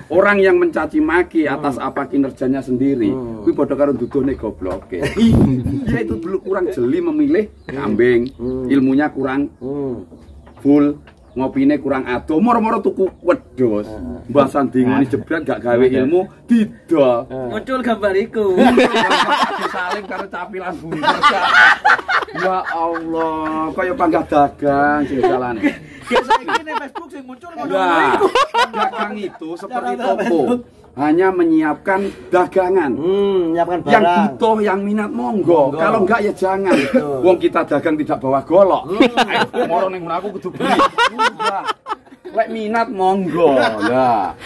Orang yang mencaci maki atas apa kinerjanya sendiri, kuwi padha karo dudune gobloke. Dia itu dulu kurang jeli memilih kambing, ilmunya kurang full, ngopine kurang ado, moro-moro tuku wedhus. Mbah Sandingoni jebret gak gawe ilmu, didol. Muncul gambar iku. Disaling karo capilan bundar. Ya Allah, kaya panggah dagang sing jalan. Kayak saiki ning Facebook sing muncul ngono iku. Dagang itu seperti toko, hanya menyiapkan dagangan. Menyiapkan barang. Yang butuh, yang minat monggo. Kalau enggak ya jangan. Wong kita dagang tidak bawa golok. Ayo moro ning aku kudu beli. Lek minat monggo. Ya.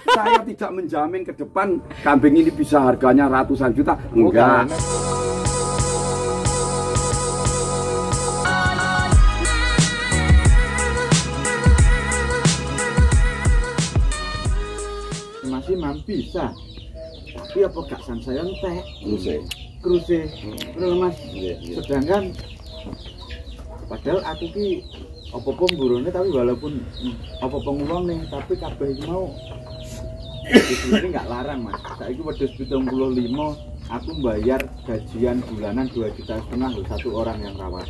Saya tidak menjamin ke depan kambing ini bisa harganya ratusan juta. Enggak. Masih bisa, tapi apa gak saya entek kruse Mas. Sedangkan padahal aku ki apa-apa mburone, tapi walaupun apa-apa ngomong nih, tapi kabeh iki mau ini nggak larang Mas. Saiki wedhus 75 aku bayar gajian bulanan 2,5 juta loh, satu orang yang rawat.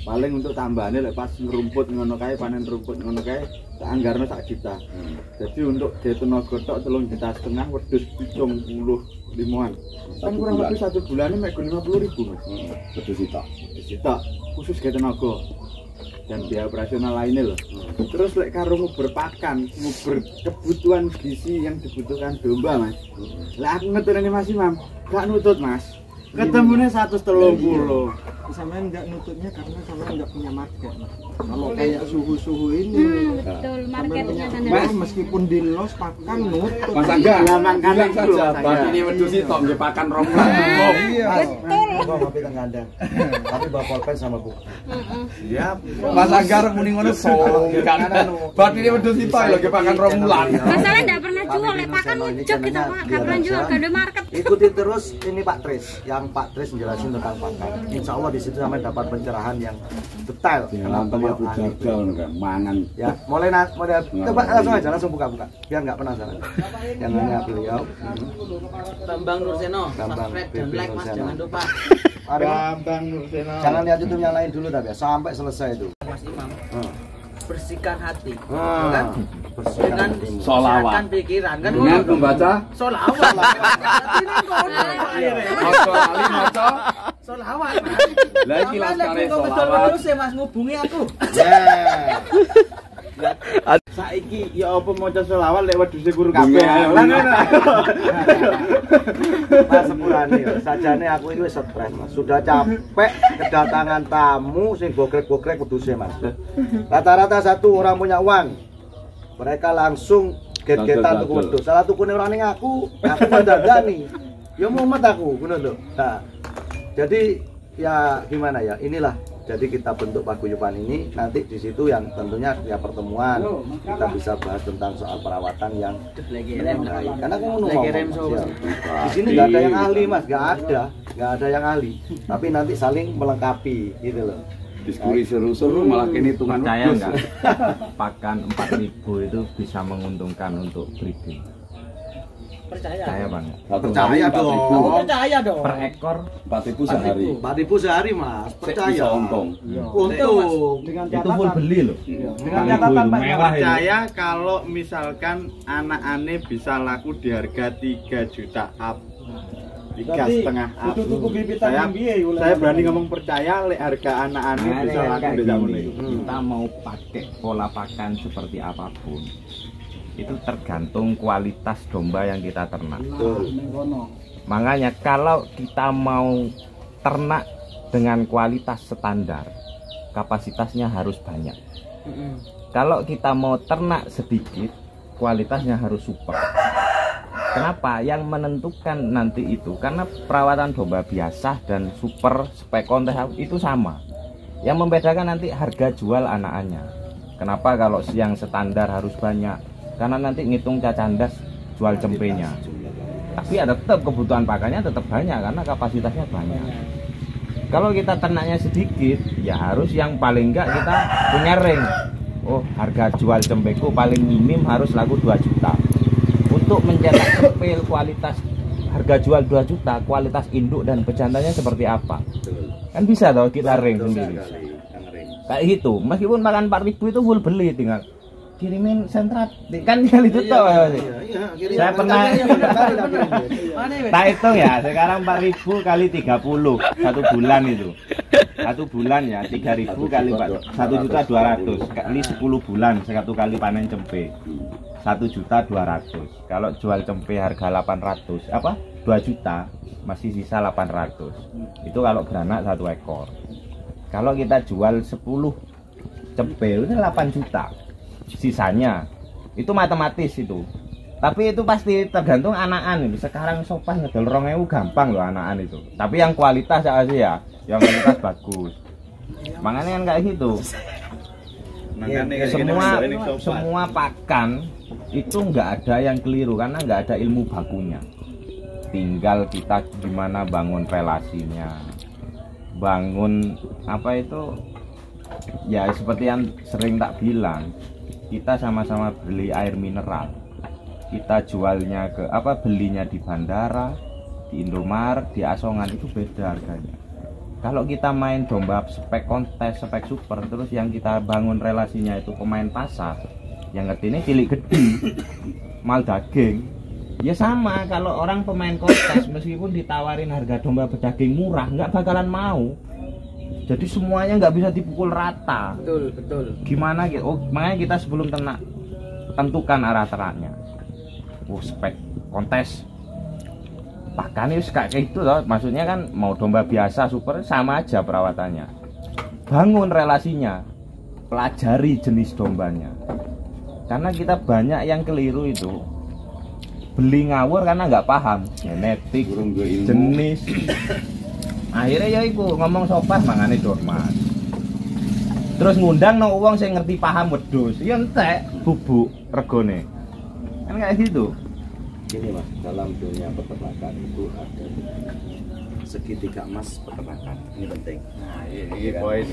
Paling untuk tambahannya lek pas rumput ngono kae, panen rumput ngono kae anggarane 1 juta. Jadi untuk dia tenaga tok 3,5 juta wedhus 75-an. Kan kurang lebih 1 bulannya mek 50.000 Mas. Wedhus sitok. Khusus dia tenaga dan biaya operasional lainnya loh. Terus lek karo nguber pakan, nguber kebutuhan gizi yang dibutuhkan domba Mas. Lah aku ngeturane Mas Imam, gak nutut Mas. Ketemunya 130. Sampean nggak nututnya karena sampean nggak punya market. Kalau kayak suhu-suhu ini, betul marketnya Mas, meskipun di los pakan nutut. Mas Angga, bilang saja, bagi ini wedhus sitok nggih pakan rombongan. Iya. Betul. Gua ngopi teng kandang. Tapi bawa pulpen sama buku. Siap. Mas Angga muni ngono so. Bagi ini wedhus sitok lho nggih pakan rombongan. Masalah enggak pernah jual, lek pakan ngejek kita Pak, enggak pernah jual, enggak ada market. Ikuti terus ini Pak Tris, yang Pak Tris menjelaskan tentang pakan. Insya Allah di situ sampai dapat pencerahan yang detail. Kenapa aku gagal mangan? Ya, mulai coba langsung buka-buka, biar nggak penasaran. Yang nanya beliau, Bambang Nurseno, Bambang subscribe dan like Mas, jangan lupa. Bambang Nurseno. Jangan lihat YouTube yang lain dulu tapi ya, sampai selesai itu. Mas Imam. Bersihkan hati, Kan? dengan sholawat, pikiran kan dengan membaca sholawat. Sholawat. Lah iki laskare sholawat. Terus Mas ngubungi aku. Saiki ya apa maca selawat lek wedhuse guru kabeh. Lah ngono. Mas sepurane ya, sajane aku iki wis stres Mas. Sudah capek kedatangan tamu sing gokrek-gokrek wedhuse Mas. Rata-rata satu orang punya uang. Mereka langsung get-getan tuku wedhus. Salah tukune ora ning aku mandandani. Ya mumet aku, ngono lho. Nah, jadi ya gimana ya? Inilah jadi kita bentuk paguyuban ini, nanti di situ yang tentunya ya pertemuan kita bisa bahas tentang soal perawatan yang mengenai. Karena aku mau ngomong, di sini nggak ada yang ahli Mas, nggak ada yang ahli. Tapi nanti saling melengkapi, gitu loh. Diskusi seru-seru malah kini hitungan percaya nggak pakan 4.000 itu bisa menguntungkan untuk breeding? Percaya banget. Percaya dong. Percaya dong. Per ekor 4.000 sehari. 4.000 sehari Mas, percaya. Untung. Untung. itu full beli loh. Dengan catatan Pak, Percaya kalau misalkan anak-ane bisa laku di harga 3 juta up. 3,5 up. itu tuku bibitan Saya berani ngomong percaya lek harga anak-ane bisa laku di zaman ini. Kita mau pakai pola pakan seperti apapun, itu tergantung kualitas domba yang kita ternak. Makanya kalau kita mau ternak dengan kualitas standar, kapasitasnya harus banyak. Kalau kita mau ternak sedikit, kualitasnya harus super. Kenapa? Yang menentukan nanti itu karena perawatan domba biasa dan super spek kontes itu sama. Yang membedakan nanti harga jual anakannya. Kenapa kalau yang standar harus banyak? Karena nanti ngitung cacandas jual cempenya. Tapi ada tetap kebutuhan pakannya tetap banyak karena kapasitasnya banyak. Kalau kita ternaknya sedikit, ya harus yang paling enggak kita punya ring. Oh, harga jual cempeku paling minim harus laku 2 juta. untuk mencetak cepil kualitas harga jual 2 juta, kualitas induk dan bejantannya seperti apa? Kan bisa toh kita ring sendiri. Kayak gitu, meskipun makan 4.000 itu full beli, tinggal kirimin sentrat kan tinggal itu toh. Saya pernah tak hitung ya, sekarang 4.000 kali 30 1 bulan itu. 1 bulan ya 3.000 kali 1.200.000 kali 10 bulan 1 kali panen cempe 1.200.000. Kalau jual cempe harga 800 apa 2 juta masih sisa 800. Itu kalau beranak 1 ekor. Kalau kita jual 10 cempe itu 8 juta. Sisanya itu matematis itu. Tapi itu pasti tergantung anakan. Sekarang sopan ngedol 2.000 gampang loh anakan itu. Tapi yang kualitas aja ya, yang kualitas bagus. Makanya kan kayak gitu. Semua pakan itu nggak ada yang keliru karena nggak ada ilmu bakunya. Tinggal kita gimana bangun relasinya, bangun apa itu ya seperti yang sering tak bilang, kita sama-sama beli air mineral, kita jualnya ke apa belinya di bandara, di Indomaret, di Asongan itu beda harganya. Kalau kita main domba spek kontes, spek super, terus yang kita bangun relasinya itu pemain pasar, yang ngerti ini cilik gede, mal daging, ya sama. Kalau orang pemain kontes meskipun ditawarin harga domba berdaging murah, nggak bakalan mau. Jadi semuanya nggak bisa dipukul rata. Betul. Gimana gitu? Oh, makanya kita sebelum tentukan arah ternaknya. Oh, spek kontes. Pakan itu kayak gitu loh. Maksudnya kan mau domba biasa super sama aja perawatannya. Bangun relasinya, pelajari jenis dombanya. Karena kita banyak yang keliru itu. Beli ngawur karena nggak paham genetik, jenis. Akhirnya ya iku ngomong sopan mangane dorman. Terus ngundang no wong sing ngerti paham wedhus. Ya entek bubuk regone. Kan kayak gitu. Gini Mas, dalam dunia peternakan itu ada segitiga emas peternakan. Ini penting. Nah, ini poin.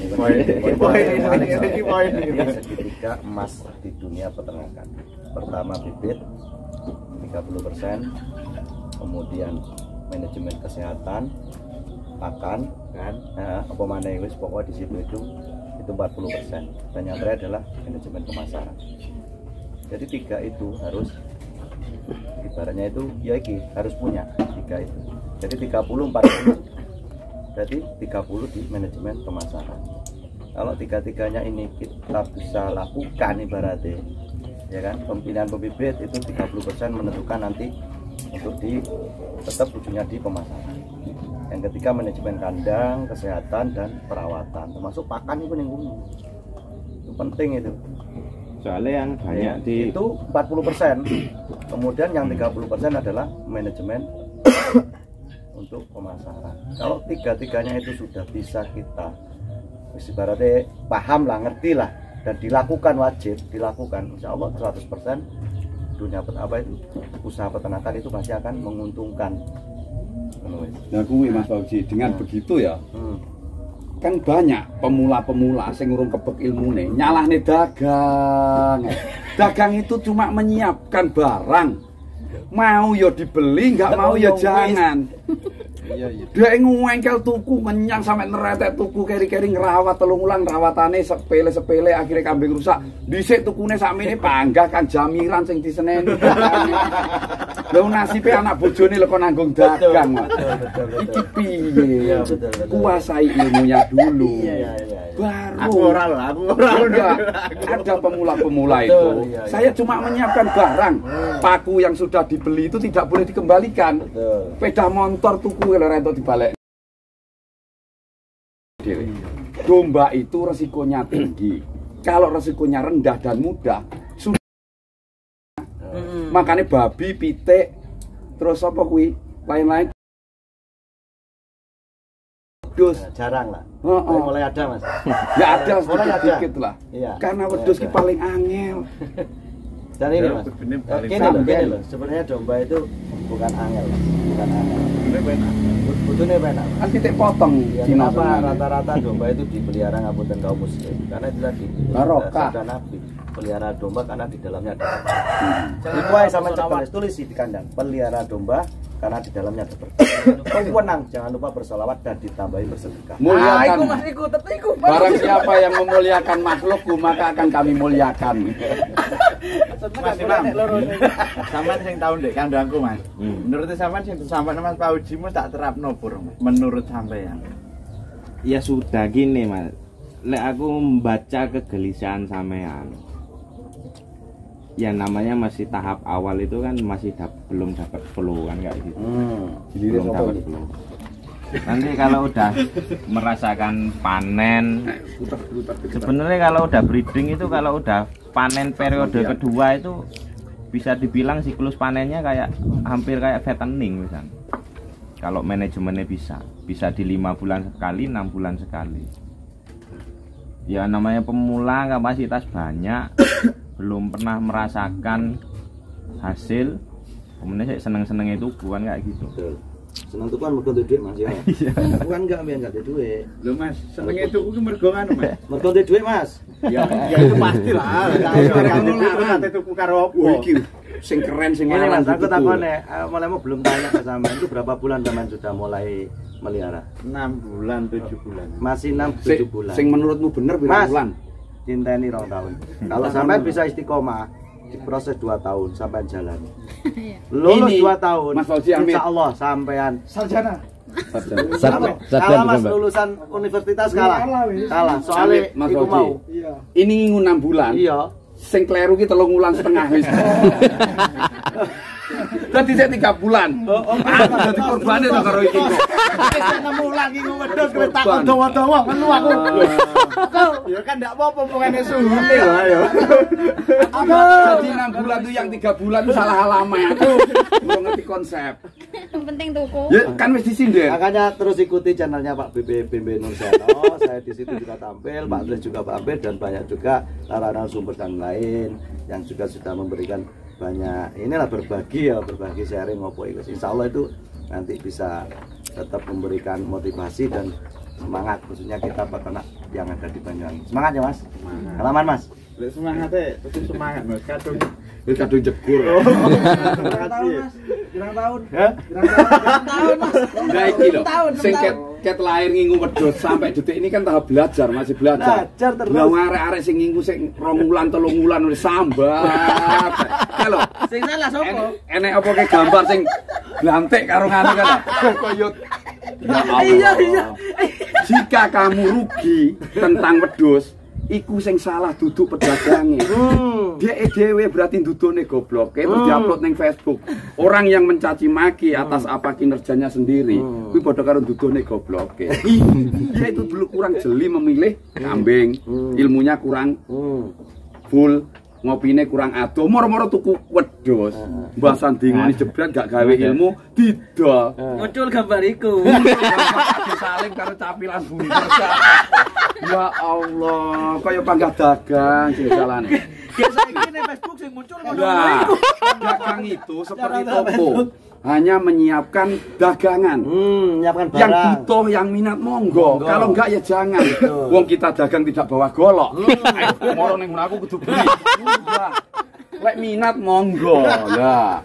Segitiga emas di dunia peternakan. Pertama bibit 30%, kemudian manajemen kesehatan, pakan kan, apa mana wis pokoknya di situ itu 40%. Dan yang terakhir adalah manajemen pemasaran. Jadi 3 itu harus ibaratnya itu ya iki harus punya 3 itu. Jadi 30-40. Berarti 30 di manajemen pemasaran. Kalau 3-3-nya ini kita bisa lakukan ibaratnya ya kan, pemilihan pembibit itu 30% menentukan nanti untuk tetap ujungnya di pemasaran. Yang ketiga manajemen kandang, kesehatan dan perawatan, termasuk pakan itu yang umum. Itu penting itu. Soalnya yang banyak di itu 40%. Kemudian yang 30% adalah manajemen untuk pemasaran. Kalau 3-3-nya itu sudah bisa kita ibaratnya paham lah, ngerti lah, dan dilakukan, wajib dilakukan, insya Allah 100% dunia usaha peternakan itu pasti akan menguntungkan. Nah kuwi Mas Fauzi, dengan begitu ya kan banyak pemula-pemula sing urung kebek ilmune nyalahne dagang. Dagang itu cuma menyiapkan barang, mau ya dibeli, nggak mau ya jangan. Dia ngengkel tuku kenyang sampai neretek tuku keri-keri ngerawat 3 wulan, rawatane sepele-sepele akhirnya kambing rusak. Dhisik tukune sakmene panggah kan jamiran sing diseneni. Lha nasibe anak bojone lek nanggung dagang. Iki piye? Kuasai ilmunya dulu. Baru aku ora. Ada pemula-pemula itu. Saya cuma menyiapkan barang. Paku yang sudah dibeli itu tidak boleh dikembalikan. Sepeda motor tuku rento dibalik. Domba itu resikonya tinggi. Kalau resikonya rendah dan mudah, sudah. Makanya babi, pitik, terus apa kuwi, lain-lain. Wedhus jarang lah. Mulai ada Mas. Ya ada sedikit lah. Iya. Karena wedhus ki paling angel. Dan ini Mas, gini loh, sebenarnya domba itu bukan angel, bukan angel. Butuhnya penak. Kan titik potong. Ya, kenapa rata-rata domba itu dipelihara ngapunten kaum muslim? Karena itu tadi Barokah. sabda Nabi, pelihara domba karena di dalamnya ada berkah. Itu aja sama cepat tulis di kandang. Pelihara domba karena di dalamnya ada berkah. Wewenang, jangan lupa bersolawat dan ditambahi bersedekah. Muliakan. Ikut. Barang siapa yang memuliakan makhlukku maka akan kami muliakan. Mas Imam, sampean sing tau ndek kandangku, Mas. Menurut sampean sing disampaikan Mas Pak Ujimu tak terapno pur, Mas. Menurut sampean. Ya sudah gini Mas, lek aku membaca kegelisahan sampean, ya namanya masih tahap awal itu kan masih belum dapat flow kan kayak gitu. Belum dapat flow. Nanti kalau udah merasakan panen, sebenarnya kalau udah breeding itu kalau udah panen periode kedua itu bisa dibilang siklus panennya kayak hampir kayak fattening misalnya. Kalau manajemennya bisa di 5 bulan sekali, 6 bulan sekali. Ya namanya pemula, kapasitas banyak, belum pernah merasakan hasil, kemudian saya seneng-seneng itu bukan kayak gitu. Betul. Senang tuh kan mergo duit Mas ya. Bukan enggak ada duit. Lho Mas, senenge tuku ki mergo ngono Mas. Mergo duit Mas. Ya itu pastilah. Kamu larang tuku karo opo? Iki sing keren sing Ini larang Mas, aku gitu. takone, mulaimu belum tanya ke sampean itu berapa bulan sampean sudah mulai melihara? 6 bulan, 7 bulan. Masih 6-7 bulan. Sing menurutmu bener Mas, berapa bulan? Cinteni 2 tahun. Kalau sampean bisa istiqomah, diproses 2 tahun sampean jalan. Lulus Ini, 2 tahun. Mas Fauzi Hamid. Insya Allah sampean Sarjana. kalah Mas lulusan universitas kalah. Soalnya Mas iku Fauzi. mau. Ini ngingu 6 bulan. Iya. Sing kleru ki 3 wulan setengah wis. Dadi saya 3 bulan. Aku dadi korbane to karo iki kok. Wis 6 bulan iki wedhus kowe takon dawa-dawa melu aku. Ya kan ndak apa-apa pokoknya suhune lah ya. Jadi 6 bulan itu yang 3 bulan itu salah alamat. Belum ngerti konsep. Yang penting tuku. Ya kan mesti sindir. Makanya terus ikuti channelnya Pak Bimbe Nursono. Saya di situ juga tampil, Pak Andres juga tampil dan banyak juga narasumber dan lain yang juga sudah memberikan banyak inilah berbagi sharing ngopo itu. Insya Allah itu nanti bisa tetap memberikan motivasi dan semangat khususnya kita peternak yang ada di Banyuwangi. Semangat ya Mas. Halaman Mas. Lek semangate, tetep semangat Mas. Kadung Kadung jegur. Berapa tahun Mas? Berapa tahun? Ya? Berapa tahun Mas? Nah iki lho, sing ket lahir ngingu wedhus sampai detik ini kan tahap belajar, masih belajar. Belajar terus. Lah arek-arek sing ngingu sing 2 wulan 3 wulan wis sambat. Ya lho, Sing salah sapa? enek apa ke gambar sing blantik karo ngene kan. Koyot. Ya Allah. Iya. Jika kamu rugi tentang wedhus, iku sing salah duduk pedagange. Dia dhewe berarti dudukne goblok, terus diupload ning Facebook. Orang yang mencaci maki atas apa kinerjanya sendiri, kuwi padha karo dudukne goblok. Dia itu dulu kurang jeli memilih kambing, ilmunya kurang full, ngopine kurang ado, moro-moro tuku wedhus. Mbah Sandingoni jebret gak gawe ilmu, didol. Muncul gambar iku. Disaling karo capilan bumi. Ya Allah, kaya panggah dagang sing jalane. Saiki ning Facebook sing muncul ngono Nah, dagang itu seperti toko, hanya menyiapkan dagangan. Menyiapkan barang. Yang butuh, yang minat monggo. Kalau enggak ya jangan. Wong kita dagang tidak bawa golok. Ayo moro ning aku kudu beli. Udah. Lek minat monggo. Ya.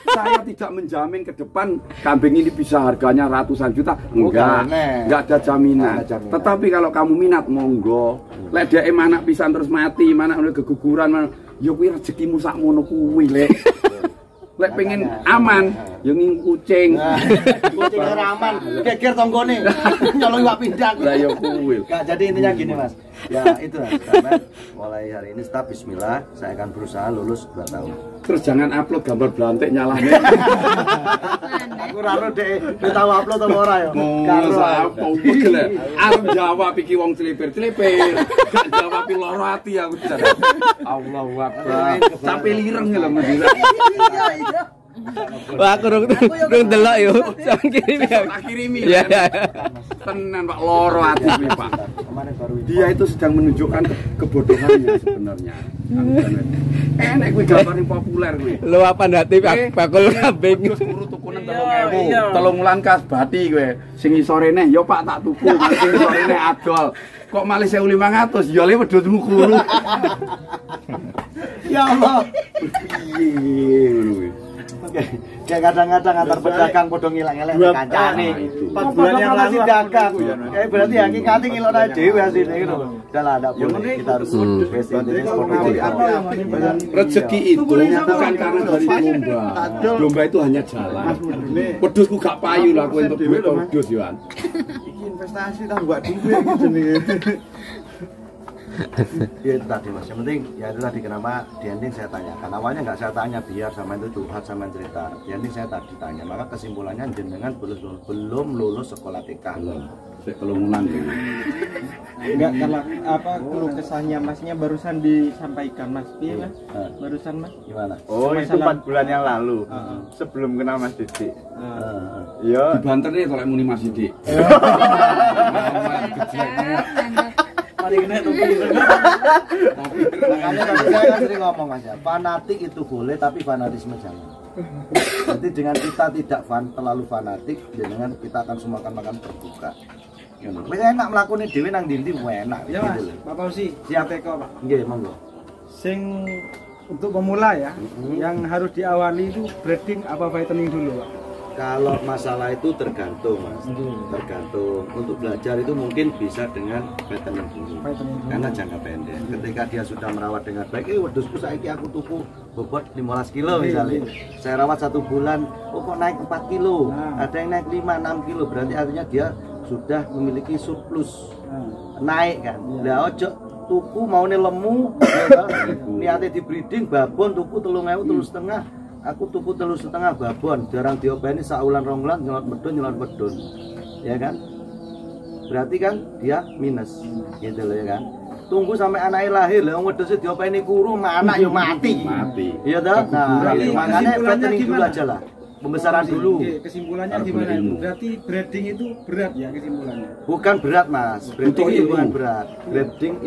Saya tidak menjamin ke depan kambing ini bisa harganya ratusan juta. Enggak. Enggak ada jaminan. Tetapi kalau kamu minat monggo. Lek dhek anak pisan terus mati, mana udah keguguran, mana ya kuwi rezekimu sakmono kuwi, Lek. Lek pengen aman, ya nging kucing. Kucing ora aman, geger tanggane. Nyolong iwak pindang. Lah ya kuwi. Enggak, jadi intinya gini Mas. Ya itu lah, karena mulai hari ini start bismillah, saya akan berusaha lulus 2 tahun. Terus jangan upload gambar belantik nyalahne. Aku ora ero dek, tahu upload apa ora ya? Karo apa pegel. Arep jawab iki wong celipir-celipir. Gak jawab loro ati aku jan. Allahu Akbar. Sampai lireng lho Medina. Iya. Wah, aku rung delok yo. Sampe kirimi ya. Tak kirimi. Iya. Tenan Pak loro ati kuwi Pak. Kemarin baru ini. Dia itu sedang menunjukkan kebodohannya sebenarnya. Enek kuwi gambar yang populer kuwi. Luapan hati bakul kambing. Terus guru tukunen 3.000. 3 wulan kas bati kowe. Sing isore neh ya Pak tak tuku, sing isore neh adol. Kok malih 1.500 ya le wedhusmu kuru. Ya Allah. Piye ngono kuwi. Oke. Kayak kadang-kadang antar pedagang padha ngilang-ngilang kancane. 4 bulan yang lalu masih dagang. Kayak berarti hakikate ngilokno dhewe asline gitu. Udah lah enggak boleh kita harus rezeki itu bukan karena dari domba. Domba itu hanya jalan. Wedhusku gak payu lah kowe entuk duit wedhus yo. Iki investasi ta mbak dhewe iki jenenge. Ya itu tadi mas, yang penting ya itu tadi kenapa di ending saya tanyakan. Awalnya nggak saya tanya biar sama itu curhat sama cerita. Di ending saya tadi tanya, maka kesimpulannya jenengan belum lulus sekolah TK. Belum wulan. Enggak, kalau apa keluh kesahnya masnya barusan disampaikan mas, piye mas? Barusan mas? Gimana? Oh itu 4 bulan yang lalu, sebelum kenal Mas Didik. Iya. Dibanternya kalau muni Mas Didik. Makanya tadi saya kan sering ngomong aja, fanatik itu boleh tapi fanatisme jangan. Jadi dengan kita tidak terlalu fanatik, dengan kita akan semua makan terbuka. Misalnya enak melakukan dewi nang dindi enak. Ya mas, Bapak Usi, siap teko pak. Nggih, monggo. Sing untuk pemula ya, yang harus diawali itu breeding apa fattening dulu pak? Kalau masalah itu tergantung mas, tergantung. Untuk belajar itu mungkin bisa dengan fattening dulu, karena jangka pendek. Ketika dia sudah merawat dengan baik, wedhusku saiki aku tuku bobot 15 kilo misalnya. Saya rawat 1 bulan, kok naik 4 kilo, ada yang naik 5-6 kilo, berarti artinya dia sudah memiliki surplus, naik kan. Lah ojo tuku maune lemu, niatnya di breeding babon tuku 3.000 3,5. Aku tuku 3,5 babon, jarang diopeni saulan 2 wulan nyelot medun, ya kan? Berarti kan dia minus, gitu loh ya kan? Tunggu sampai anaknya lahir, lah wedhusnya diopeni kuru, anak yo mati. Iya toh? Nah, makanya fattening dulu aja lah, pembesaran dulu. Kesimpulannya gimana? Berarti breeding itu berat ya kesimpulannya? Bukan berat mas, breeding itu bukan berat. Breeding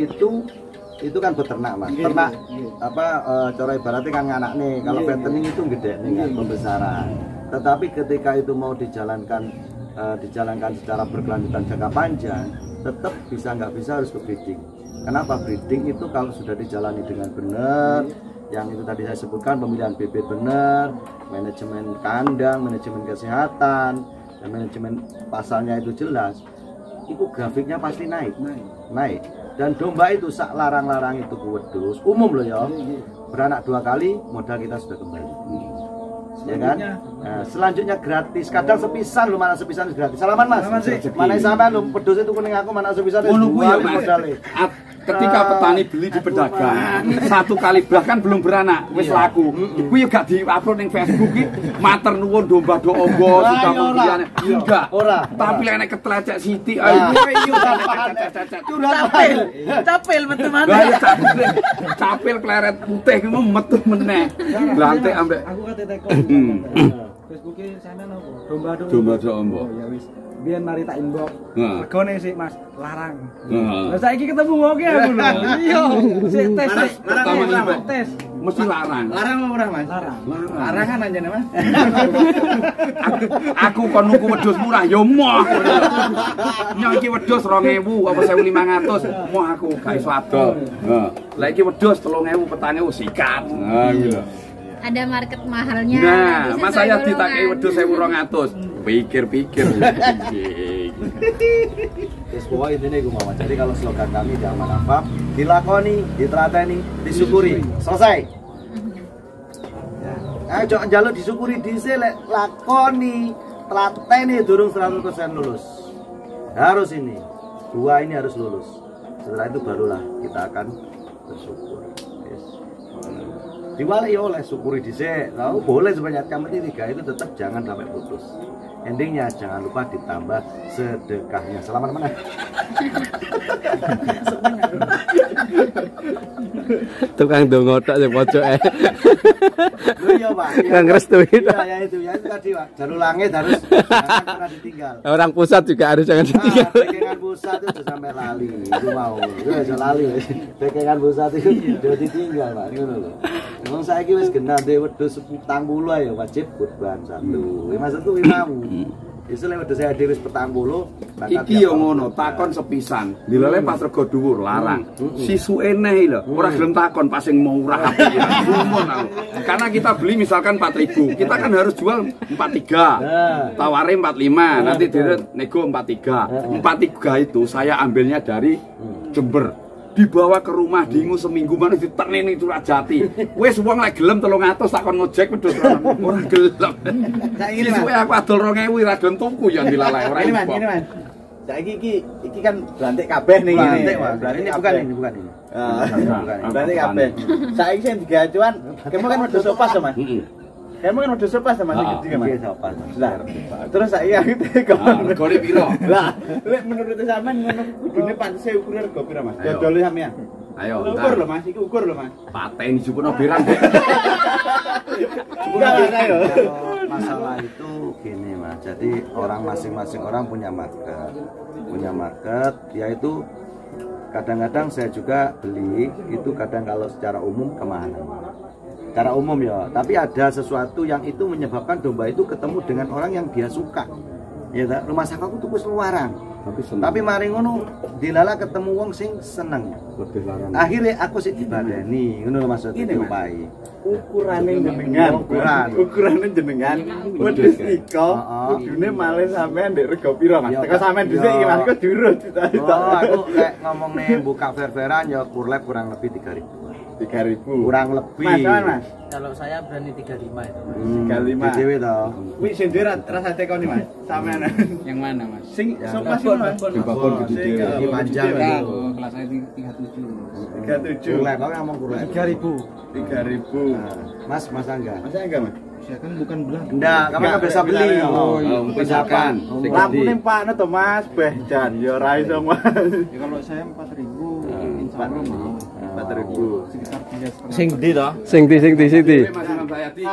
itu kan beternak mas, ternak apa cara ibaratnya kan nganak nih. Kalau fattening itu gede nih kan pembesaran. Tetapi ketika itu mau dijalankan secara berkelanjutan jangka panjang, tetap bisa nggak bisa harus ke breeding. Kenapa? Breeding itu kalau sudah dijalani dengan benar, yang itu tadi saya sebutkan, pemilihan bibit benar, manajemen kandang, manajemen kesehatan, dan manajemen pasalnya itu jelas, itu grafiknya pasti naik. Dan domba itu sak larang-larang itu wedhus umum loh ya, beranak 2 kali modal kita sudah kembali. Ya kan? Nah, selanjutnya gratis. Kadang sepisan lu, mana sepisan gratis. Salaman mas. Mana sampean lu pedus itu kuning aku, mana sepisan itu modalnya. Ketika petani beli di pedagang 1 kali bahkan belum beranak wis laku. Iku ya gak di-upload ning Facebook iki matur nuwun domba do onggo sudah kemudian enggak. Tapi lek nek ketlecek sithik ayo Capil metu mana? Capil pleret putih ki metu meneh. Blantek ambek aku kate teko. Facebooke sana nopo? Domba do onggo. Ya wis. Biyen mari tak inbox. Regane sik Mas, larang. Lah saiki ketemu wong aku lho. Iya, sik tes. Pertama tes. Mesti larang. Larang apa ora Mas? Larangan anjene Mas. Aku kon nuku wedhus murah ya moh. Nyok iki wedhus 2.000 apa 1.500, moh aku gak iso adol. Lah iki wedhus 3.000 4.000 sikat. Nah iki lho. Ada market mahalnya. Nah, mas saya ditakei wedhus 1.200. Pikir-pikir. Terus pokoknya intinya gue mau. Jadi kalau slogan kami di Amanafab, dilakoni, ditelateni, disyukuri, selesai. Ya. Ayo jangan jaluk disyukuri, diselek, lakoni, telateni, durung 100% lulus. Harus ini, 2 ini harus lulus. Setelah itu barulah kita akan bersyukur. Yes. Diwali oleh syukuri dhisik. Tahu boleh sebanyak yang penting 3 itu tetap jangan sampai putus. Endingnya jangan lupa ditambah sedekahnya. Selamat menang. Tukang dongo tok sing pojoke. Loh iya Pak. Nggak ngerestui. Ya itu tadi Pak. Jalur langit harus jangan pernah ditinggal. Orang pusat juga harus jangan ditinggal. Bekengan pusat itu sampai lali. Itu mau. Itu aja lali. Bekengan pusat itu udah ditinggal Pak. Ngono lho. Wong saiki wis genah dhewe wedhus 40 ya wajib kurban satu. Maksudku kuwi mau. Iso lek wedhus saya dhewe wis 40. Iki yo ngono, takon sepisan. Dilele pas rego dhuwur larang. Sisu eneh lho, ora gelem takon pas sing murah apik ya. Sumun aku. Karena kita beli misalkan 4.000, kita kan harus jual 43. Taware 45, nanti dia nego 43. 43 itu saya ambilnya dari Jember. Dibawa ke rumah dingu seminggu mana ditenin itu Jati. Wes wong lek gelem 300 takon ngojek wedhus ora gelem. Saiki suwe aku adol 2.000 ora gelem tuku ya dilalai ora ini Mas. Saiki iki kan blantik kabeh ning ngene. Berarti ini bukan ini. Blantik kabeh. Saiki sing digacuan, kemo kan wedhus sopas to Mas. Kemo kan wedhus sopas to Mas iki Mas. Sopas. Lah, terus saiki aku tekon. Regane piro? Lah, lek menurut sampean ngono kudune pantese ukuran rego piro Mas? Dodol sampean. Ayo, ukur lho Mas, iki ukur lho Mas. Pateni jupuno berang, Dek. Ayo. Masalah itu gini Mas. Jadi orang masing-masing orang punya market. Punya market yaitu kadang-kadang saya juga beli itu kadang kalau secara umum kemana. Secara umum ya, tapi ada sesuatu yang itu menyebabkan domba itu ketemu dengan orang yang dia suka. Ya tak, rumah sakaku tuh wis luaran. Tapi mari ngono dilala ketemu wong sing seneng. Lebih larang. Akhirnya aku sih dibadani, ngono lho maksudnya diopahi. Ukurane jenengan, ukurane jenengan. Wedhus nika kudune malih sampean ndek rego piro Mas? Teko sampean dhisik iki Mas, kok diurut cita-cita. Oh, aku kayak ngomongne buka fair-fairan ya kurlep kurang lebih 3.000. 3.000 kurang lebih. Mas. Kalau saya berani 35 itu. 35. Dewe toh. Wih, sing dhewe rasa tekoni Mas. Sampean. Yang mana Mas? Sing sopas Mas. Di babon gede dhewe. Iki panjang itu. Kelas saya 37. 37. Kurlep, kau ngomong kurlep. 3.000. Mas Angga. Mas enggak Mas? Saya kan bukan belah. Enggak, kamu kan bisa beli. Oh, misalkan. Lampune pakne to Mas, beh jan ya ora iso Mas. Ya, kalau saya 4.000 insya Allah mau. 4.000. Sekitar 3,5. Sing di. Masih Mas Hayati.